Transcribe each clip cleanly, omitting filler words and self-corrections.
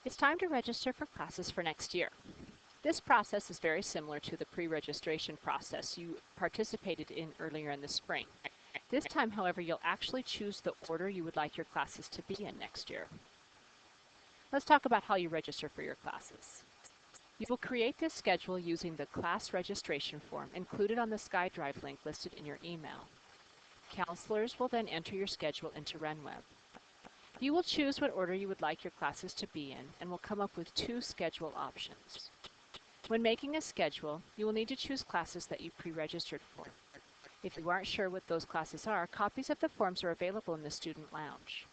It's time to register for classes for next year. This process is very similar to the pre-registration process you participated in earlier in the spring. This time, however, you'll actually choose the order you would like your classes to be in next year. Let's talk about how you register for your classes. You will create this schedule using the class registration form included on the SkyDrive link listed in your email. Counselors will then enter your schedule into RenWeb. You will choose what order you would like your classes to be in and will come up with 2 schedule options. When making a schedule, you will need to choose classes that you pre-registered for. If you aren't sure what those classes are, copies of the forms are available in the student lounge.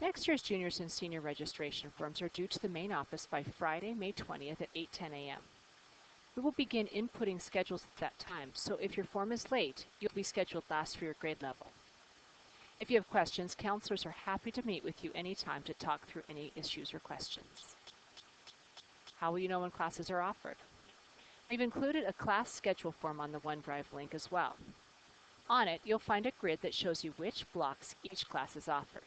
Next year's juniors and senior registration forms are due to the main office by Friday, May 20th at 8:10 a.m. We will begin inputting schedules at that time, so if your form is late, you'll be scheduled last for your grade level. If you have questions, counselors are happy to meet with you anytime to talk through any issues or questions. How will you know when classes are offered? We've included a class schedule form on the OneDrive link as well. On it, you'll find a grid that shows you which blocks each class is offered.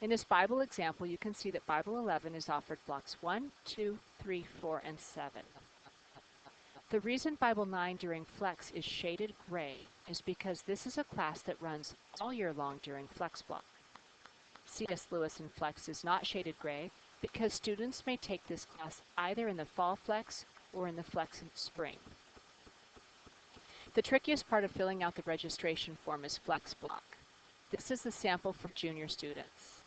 In this Bible example, you can see that Bible 11 is offered blocks 1, 2, 3, 4, and 7. The reason Bible 9 during Flex is shaded gray is because this is a class that runs all year long during Flex block. C.S. Lewis in Flex is not shaded gray because students may take this class either in the fall Flex or in the Flex in spring. The trickiest part of filling out the registration form is Flex block. This is the sample for junior students.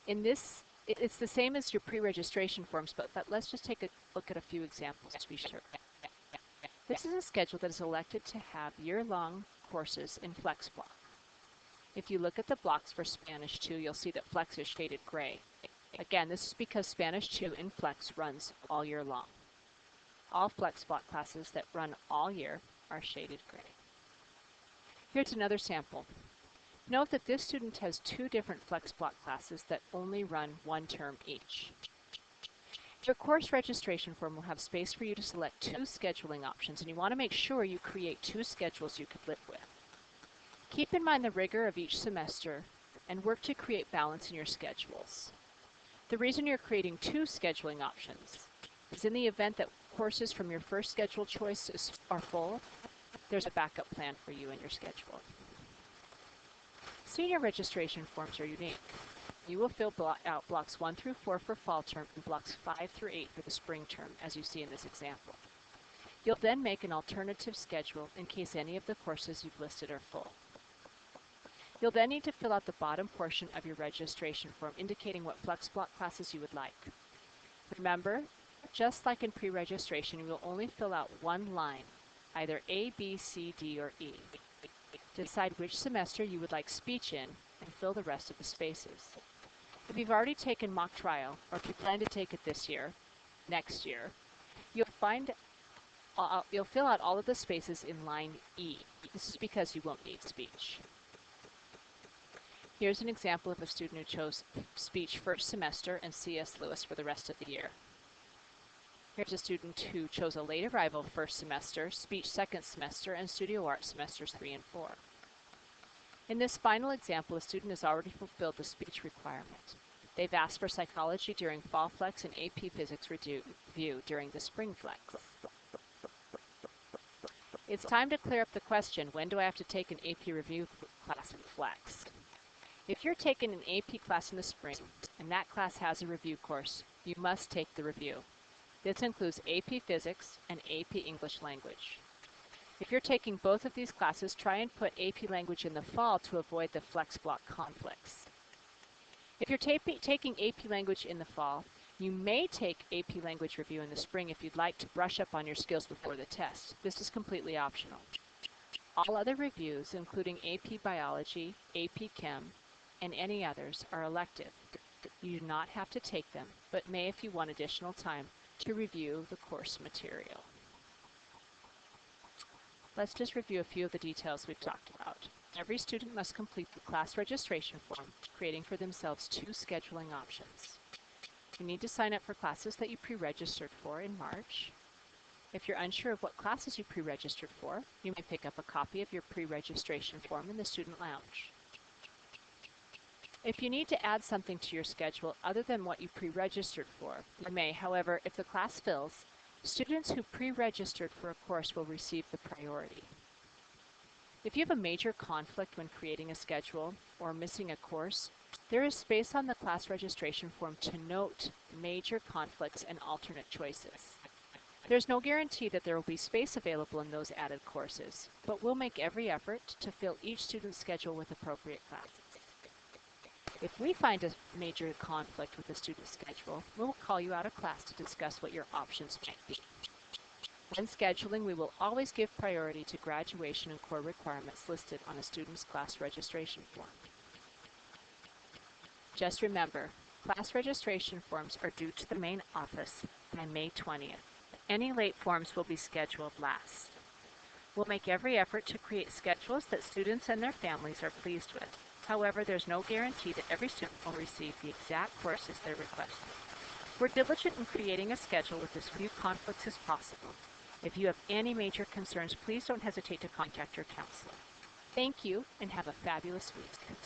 In this, it's the same as your pre-registration forms, but let's just take a look at a few examples to be sure. This is a schedule that is elected to have year-long courses in Flex block. If you look at the blocks for Spanish 2, you'll see that Flex is shaded gray. Again, this is because Spanish 2 in Flex runs all year long. All Flex block classes that run all year are shaded gray. Here's another sample. Note that this student has 2 different Flex block classes that only run 1 term each. Your course registration form will have space for you to select 2 scheduling options, and you want to make sure you create 2 schedules you could live with. Keep in mind the rigor of each semester and work to create balance in your schedules. The reason you're creating 2 scheduling options is in the event that courses from your first schedule choices are full, there's a backup plan for you in your schedule. Senior registration forms are unique. You will fill out blocks 1 through 4 for fall term and blocks 5 through 8 for the spring term, as you see in this example. You'll then make an alternative schedule in case any of the courses you've listed are full. You'll then need to fill out the bottom portion of your registration form indicating what Flex block classes you would like. Remember, just like in pre-registration, you will only fill out one line, either A, B, C, D, or E. Decide which semester you would like speech in and fill the rest of the spaces. If you've already taken mock trial, or if you plan to take it this year, next year, you'll fill out all of the spaces in line E. This is because you won't need speech. Here's an example of a student who chose speech first semester and C.S. Lewis for the rest of the year. Here's a student who chose a late arrival first semester, speech second semester, and studio art semesters 3 and 4. In this final example, a student has already fulfilled the speech requirement. They've asked for psychology during fall Flex and AP Physics review during the spring Flex. It's time to clear up the question, when do I have to take an AP review class in Flex? If you're taking an AP class in the spring, and that class has a review course, you must take the review. This includes AP Physics and AP English Language. If you're taking both of these classes, try and put AP Language in the fall to avoid the Flex block conflicts. If you're taking AP Language in the fall, you may take AP Language Review in the spring if you'd like to brush up on your skills before the test. This is completely optional. All other reviews, including AP Biology, AP Chem, and any others, are elective. You do not have to take them, but may if you want additional time to review the course material. Let's just review a few of the details we've talked about. Every student must complete the class registration form, creating for themselves 2 scheduling options. You need to sign up for classes that you pre-registered for in March. If you're unsure of what classes you pre-registered for, you may pick up a copy of your pre-registration form in the student lounge. If you need to add something to your schedule other than what you pre-registered for, you may. However, if the class fills, students who pre-registered for a course will receive the priority. If you have a major conflict when creating a schedule or missing a course, there is space on the class registration form to note major conflicts and alternate choices. There's no guarantee that there will be space available in those added courses, but we'll make every effort to fill each student's schedule with appropriate classes. If we find a major conflict with the student's schedule, we'll call you out of class to discuss what your options might be. When scheduling, we will always give priority to graduation and core requirements listed on a student's class registration form. Just remember, class registration forms are due to the main office by May 20th. Any late forms will be scheduled last. We'll make every effort to create schedules that students and their families are pleased with. However, there's no guarantee that every student will receive the exact courses they requested. We're diligent in creating a schedule with as few conflicts as possible. If you have any major concerns, please don't hesitate to contact your counselor. Thank you and have a fabulous week.